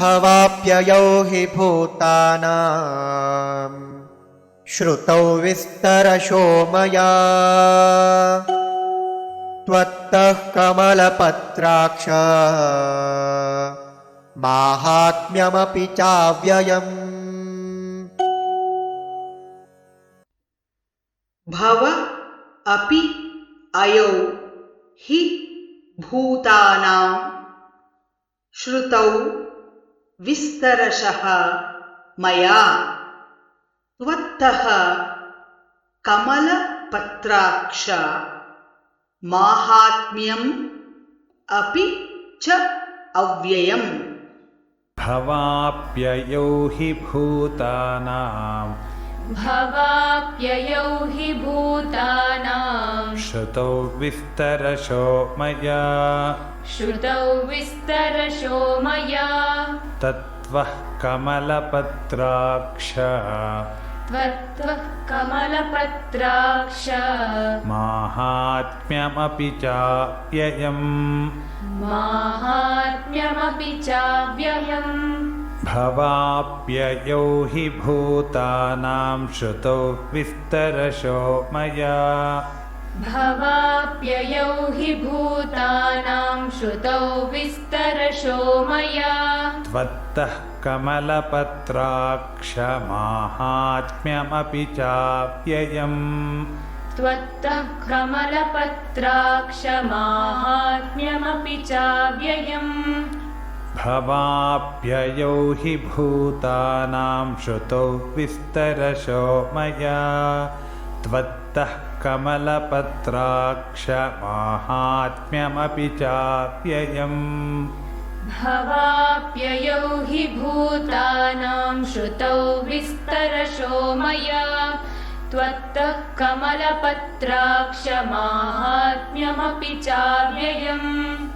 भवाप्ययौ हि भूतानां श्रुतौ विस्तरशो मया त्वत्तः कमलपत्राक्ष माहात्म्यमपि चाव्ययम्। भव अपि अयौ हि भूतानां श्रुतौ विस्तरशः मया त्वत्तः कमलपत्राक्ष माहात्म्यम् अपि च अव्ययम्। भवाप्ययौ हि भूतानां श्रुतौ विस्तरशो मया तत्त्वः कमलपत्राक्ष माहात्म्यमपि चाव्ययम्। भवाप्ययौ हि भूतानां श्रुतौ विस्तरशो मया त्वत्तः कमलपत्राक्ष माहात्म्यमपि चाव्ययम्। भवाप्ययौ हि भूतानां श्रुतौ विस्तरशो मया त्वत्तः कमलपत्राक्ष माहात्म्यमपि चाव्ययम्। भवाप्ययौ हि भूतानां श्रुतौ विस्तरशो मया त्वत्तः कमलपत्राक्ष माहात्म्यमपि चाव्ययम्।